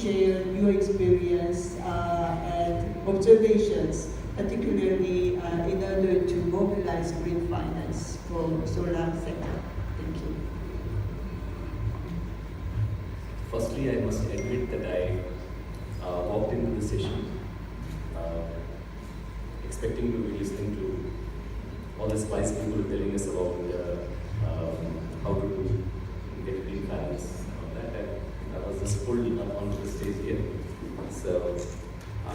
share your experience and observations, particularly in order to mobilize green finance for solar sector. Thank you. Firstly, I must admit that I walked into the session expecting to be listening to all the wise people telling us about how to get green finance. I was just pulled up onto the stage here. So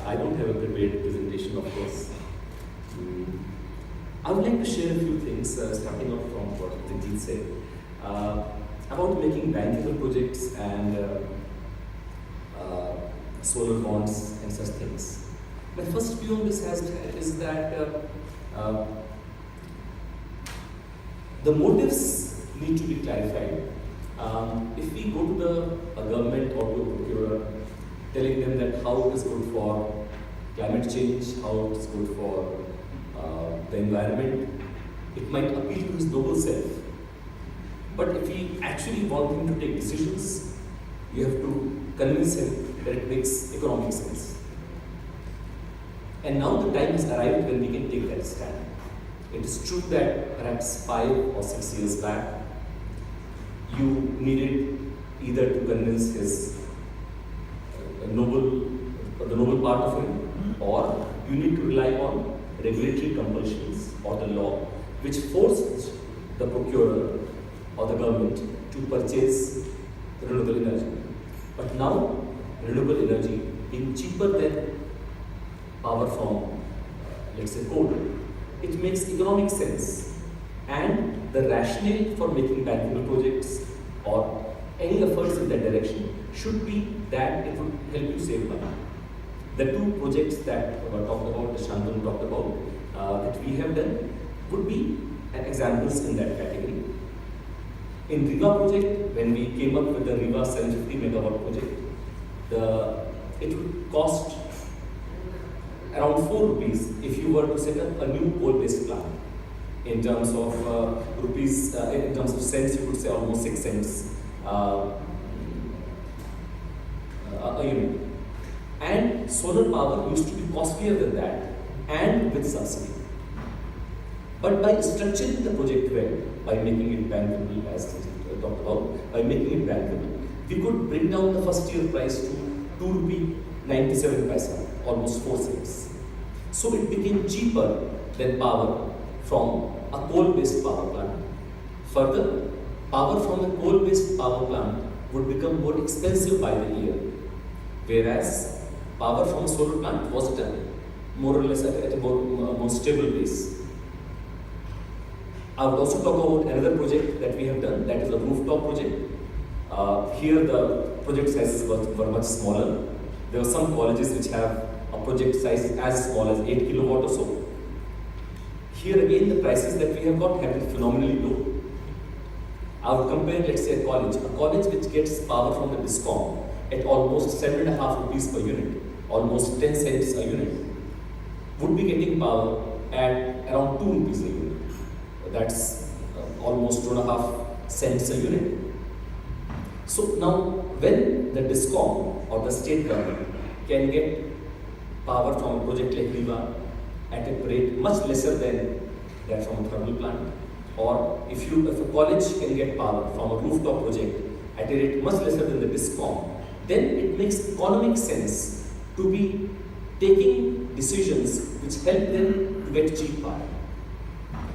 I don't have a prepared presentation, of course. I would like to share a few things, starting off from what Ranjit said, about making bankable projects and solar bonds and such things. My first view on this is that the motives need to be clarified. If we go to a government or to a procurer, telling them that how it is good for climate change, how it is good for the environment, it might appeal to his noble self. But if we actually want him to take decisions, you have to convince him that it makes economic sense. And now the time has arrived when we can take that stand. It is true that perhaps 5 or 6 years back, you needed either to convince his the noble part of him, or you need to rely on regulatory compulsions or the law, which forced the procurer or the government to purchase renewable energy. But now, renewable energy being cheaper than power from, let's say, coal, it makes economic sense. And the rationale for making bankable projects or any efforts in that direction should be that it would help you save money. The 2 projects that were talked about, that Shantanu talked about, that we have done, would be examples in that category. In Riva project, when we came up with the Riva 750 megawatt project, it would cost around 4 rupees if you were to set up a new coal-based plant. In terms of rupees, in terms of cents, you could say almost 6 cents a unit. And solar power used to be costlier than that, and with subsidy. But by structuring the project well, by making it bankable, as I talked about, by making it bankable, we could bring down the first year price to 2 97 paisa, almost 4 cents. So it became cheaper than power from a coal-based power plant. Further, power from a coal-based power plant would become more expensive by the year, whereas power from a solar plant was more or less at a more stable base. I would also talk about another project that we have done, that is a rooftop project. Here the project sizes were much smaller. There are some colleges which have a project size as small as 8 kilowatt or so. Here again, the prices that we have got have been phenomenally low. I would compare, let's say, a college which gets power from the DISCOM at almost 7.5 rupees per unit, almost 10 cents a unit, would be getting power at around 2 rupees a unit. That's almost 2.5 cents a unit. So now, when the DISCOM or the state government can get power from a project like Riva at a rate much lesser than that from a thermal plant, or if a college can get power from a rooftop project at a rate much lesser than the DISCOM, then it makes economic sense to be taking decisions which help them to get cheap power.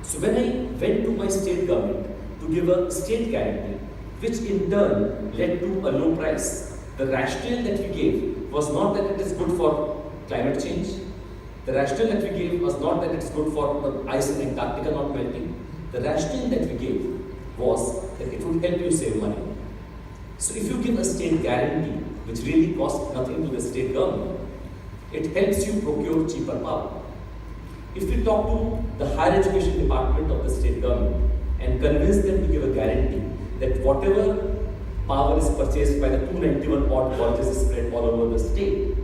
So when I went to my state government to give a state guarantee, which in turn led to a low price, the rationale that we gave was not that it is good for climate change. The rationale that we gave was not that it's good for the ice in Antarctica not melting. The rationale that we gave was that it would help you save money. So if you give a state guarantee, which really costs nothing to the state government, it helps you procure cheaper power. If we talk to the higher education department of the state government and convince them to give a guarantee that whatever power is purchased by the 291 odd colleges spread all over the state,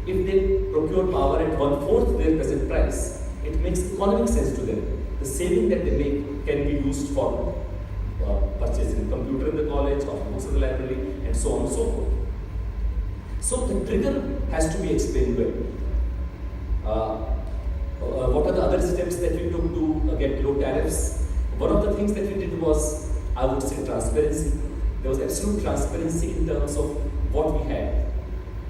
if they procure power at 1/4 their present price, it makes economic sense to them. The saving that they make can be used for purchasing a computer in the college, or books in the library, and so on and so forth. So the trigger has to be explained well. What are the other steps that we took to get low tariffs? One of the things that we did was, I would say, transparency. There was absolute transparency in terms of what we had.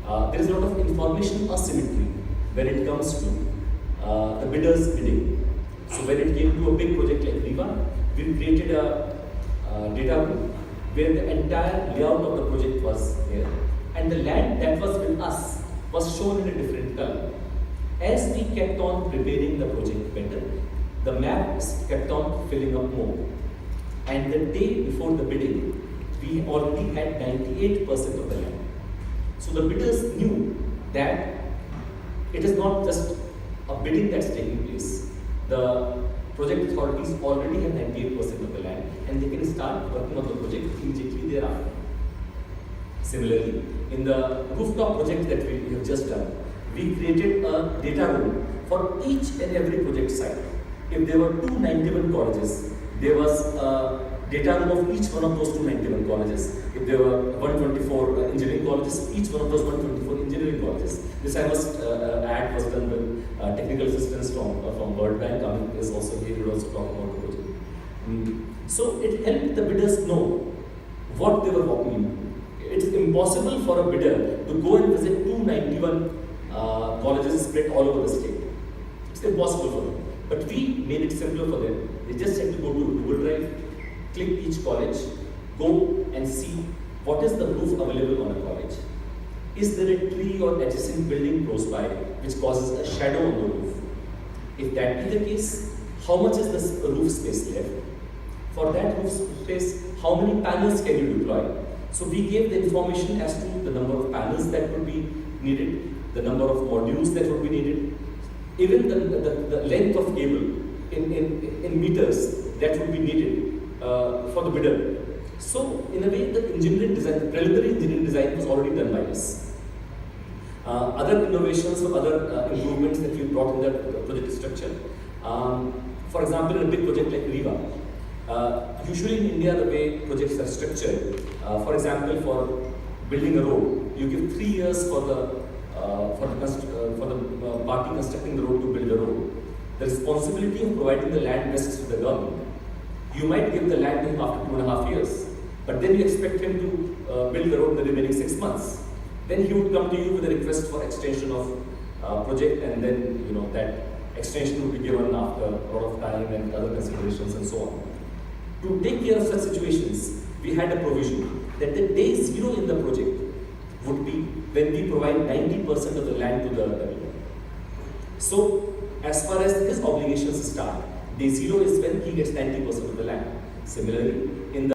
There is a lot of information asymmetry when it comes to the bidders bidding. So when it came to a big project like Riva, we created a data room where the entire layout of the project was there, and the land that was with us was shown in a different color. As we kept on preparing the project better, the maps kept on filling up more. And the day before the bidding, we already had 98% of the land. So the bidders knew that it is not just a bidding that's taking place. The project authorities already have 98% of the land, and they can start working on the project immediately thereafter. Similarly, in the rooftop project that we have just done, we created a data room for each and every project site. If there were 291 colleges, there was a data room of each one of those 291 colleges. If there were 124 engineering colleges, each one of those 124 engineering colleges. This I must add was done with technical assistance from World Bank. Amit is also here, he will also talk about the project. So it helped the bidders know what they were walking into. It's impossible for a bidder to go and visit 291 colleges spread all over the state. It's impossible for them. But we made it simpler for them. They just had to go to Google Drive, click each college, go and see what is the roof available on a college. Is there a tree or adjacent building close by which causes a shadow on the roof? If that be the case, how much is the roof space left? For that roof space, how many panels can you deploy? So we gave the information as to the number of panels that would be needed, the number of modules that would be needed, even the length of cable in meters that would be needed for the bidder. So in a way, the engineering design, preliminary engineering design was already done by us. Other innovations or other improvements that we brought in the project structure. For example, in a big project like Riva, usually in India the way projects are structured, for example, for building a road, you give 3 years for the party constructing the road to build the road. The responsibility of providing the land rests with the government. You might give the land to him after 2.5 years, but then you expect him to build the road in the remaining 6 months. Then he would come to you with a request for extension of project, and then that extension would be given after a lot of time and other considerations and so on. To take care of such situations, we had a provision that the day zero in the project would be when we provide 90% of the land to the developer. So, as far as his obligations start, day zero is when he gets 90% of the land. Similarly, in the